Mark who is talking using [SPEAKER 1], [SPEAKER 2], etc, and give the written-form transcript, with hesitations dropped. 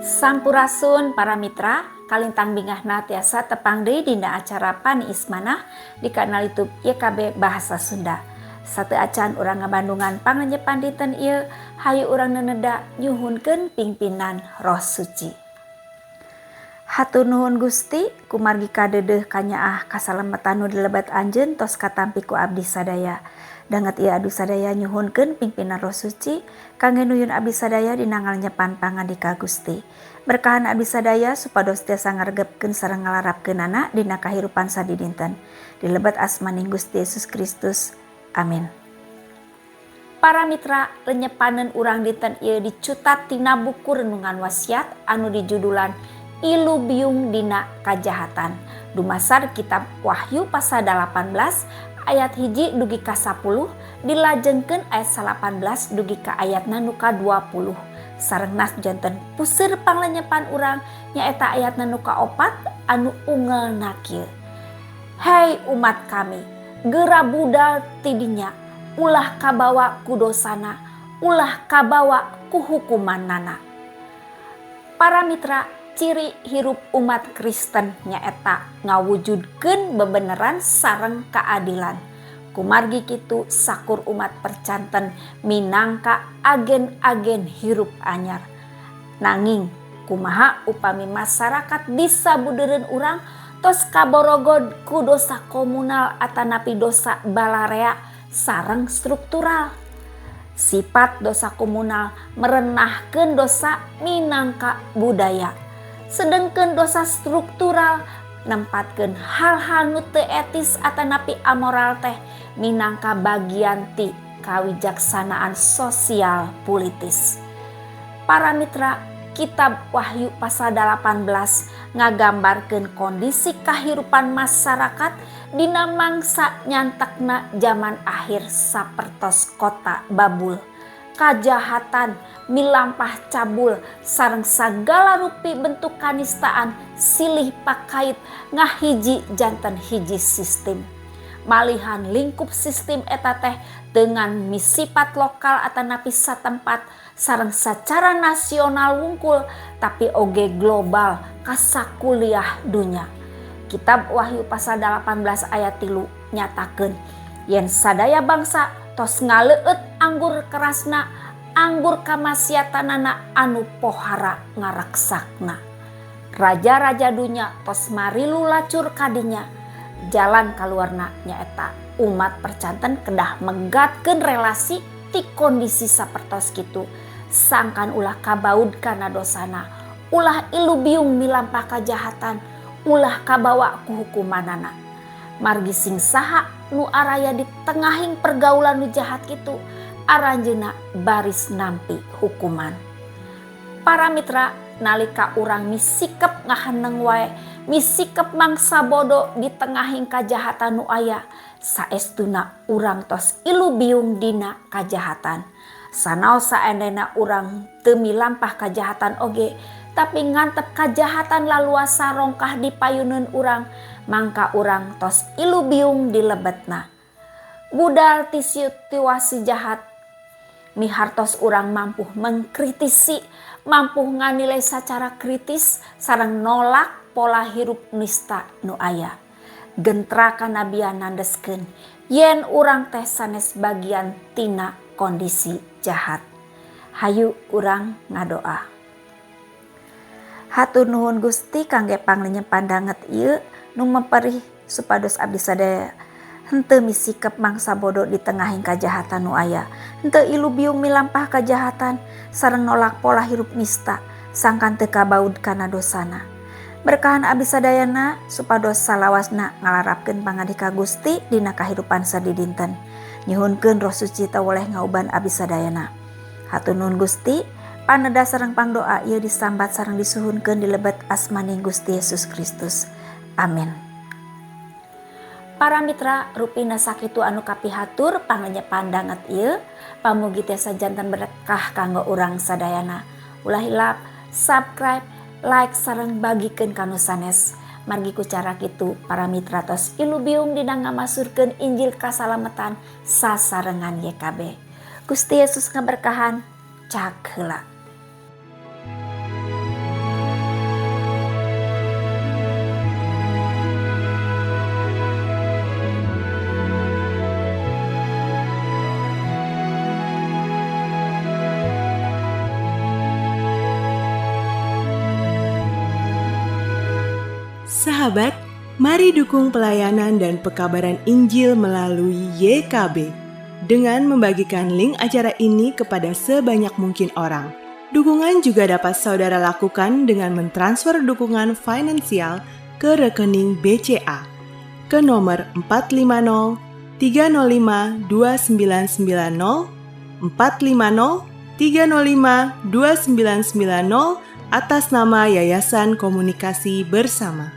[SPEAKER 1] Sampurasun para mitra, kalintang bingahna tiasa tepang deui dina acara Pani Ismanah di kanal YouTube YKB Bahasa Sunda. Satu acan urang ngabandungan panganjepan dinten ieu, hayu urang neneda nyuhunkeun pingpinan Roh Suci. Hatur nuhun Gusti, kumargi kadeudeuh kanyaah kasalametan nu dilebat anjeun tos katampi ku abdi sadaya. Danget ieu adu sadaya nyuhunkeun pingpinan Roh Suci kangge nuyun abdi sadaya dina ngalenyepan pangandika Gusti. Berkahan abdi sadaya supados tiasa ngaregepkeun sareng ngalarapkeunana dina kahirupan sadidinten. Dilebat asmaning Gusti Yesus Kristus. Amin. Para mitra, lenyepaneun urang dinten ieu dicutat tina buku renungan wasiat anu dijudulan Ilu Biung Dina Kajahatan. Dumasar kitab Wahyu pasal 18 ayat 1 dugi ka 10, dilajengkeun ayat 18 dugi ka ayatna nu ka 20. Sarengna janten puseur panglenyepan urang nyaeta ayatna nu ka 4 anu ungelna kieu. Hei umat kami, geura budal tidinya, ulah kabawa ku dosana, ulah kabawa ku hukumannana. Para mitra, ciri hirup umat Kristen nyaeta ngawujudkeun bebeneran sareng kaadilan. Kumargi kitu sakur umat percanten minangka agen-agen hirup anyar. Nanging kumaha upami masyarakat bisa budeureun urang tos kaborogod ku dosa komunal atanapi dosa balarea sareng struktural. Sifat dosa komunal merenahkeun dosa minangka budaya. Sedengkeun dosa struktural nempatkeun hal-hal nu teu etis atanapi amoral teh minangka bagian ti kawijaksanaan sosial politis. Para mitra, kitab Wahyu pasal 18 ngagambarkeun kondisi kahirupan masyarakat dina mangsa nyantekna zaman akhir sapertos kota Babul. Kajahatan, milampah cabul, sareng sagala rupi bentuk kanistaan silih pakait ngahiji janten hiji sistem. Malihan lingkup sistem eta teh dengan misifat lokal atanapi satempat sareng secara nasional wungkul tapi oge global kasakuliah dunya. Kitab Wahyu pasal 18 ayat 3 nyatakeun yen sadaya bangsa tos ngaleueut anggur kerasna, anggur kamaksiatanana anu pohara ngaraksakna. Raja-raja dunya tos marilu lacur kadinya. Jalan kaluarna nyaeta umat percanten kedah menggatkeun relasi ti kondisi sapertos kitu. Sangkan ulah kabaud kana dosana, ulah ilu biung milampah kajahatan, ulah kabawa ku hukumanana. Margi sing saha nu araya di tengahing pergaulan nu jahat kitu aranjeuna baris nampi hukuman. Para mitra, nalika urang misikep ngahaneng wae, misikep mangsa bodoh di tengahing kajahatan nu aya, saestuna urang tos ilu biung dina kajahatan. Sanaos saendena urang teu milampah kajahatan oge, tapi ngantep kajahatan laluasa rongkah dipayuneun urang, mangka urang tos ilu biung dilebetna. Budal ti situasi jahat mihartos urang mampu mengkritisi, mampu nganilai secara kritis sareng nolak pola hirup nista nu aya. Gentra kanabian nandeskeun yen urang teh sanes bagian tina kondisi jahat. Hayu urang ngadoa. Hatur nuhun Gusti kangge panglenyepan danget ieu nu memperih supados abdi sadaya henteu misikep mangsa bodoh di tengahing kajahatan nu aya, henteu ilu biung milampah kajahatan sareng nolak pola hirup nista sangkan teu kabaud kana dosana. Berkahan abdi sadayana supados salawasna ngalarapkeun pangandika Gusti dina kahirupan sadidinten. Nyuhunkeun Roh Suci tawoleh ngauban abdi sadayana. Hatur nuhun Gusti, paneda sareng pangdoa ieu disambat sareng disuhunkeun dilebet asmaning Gusti Yesus Kristus. Amin. Para mitra, rupina sakitu anu kapihatur panganjepan danget ieu, pamugi tiasa janten berkah kanggo urang sadayana. Ulah hilap, subscribe, like sareng bagikeun kanu sanes. Margi ku cara kitu para mitra tos ilu biung dina ngamasurkeun Injil kasalametan sasarengan YKB. Gusti Yesus ngaberkahan, cak heula.
[SPEAKER 2] Sahabat, mari dukung pelayanan dan pekabaran Injil melalui YKB dengan membagikan link acara ini kepada sebanyak mungkin orang. Dukungan juga dapat saudara lakukan dengan mentransfer dukungan finansial ke rekening BCA ke nomor 450 305 2990 450 305 2990 atas nama Yayasan Komunikasi Bersama.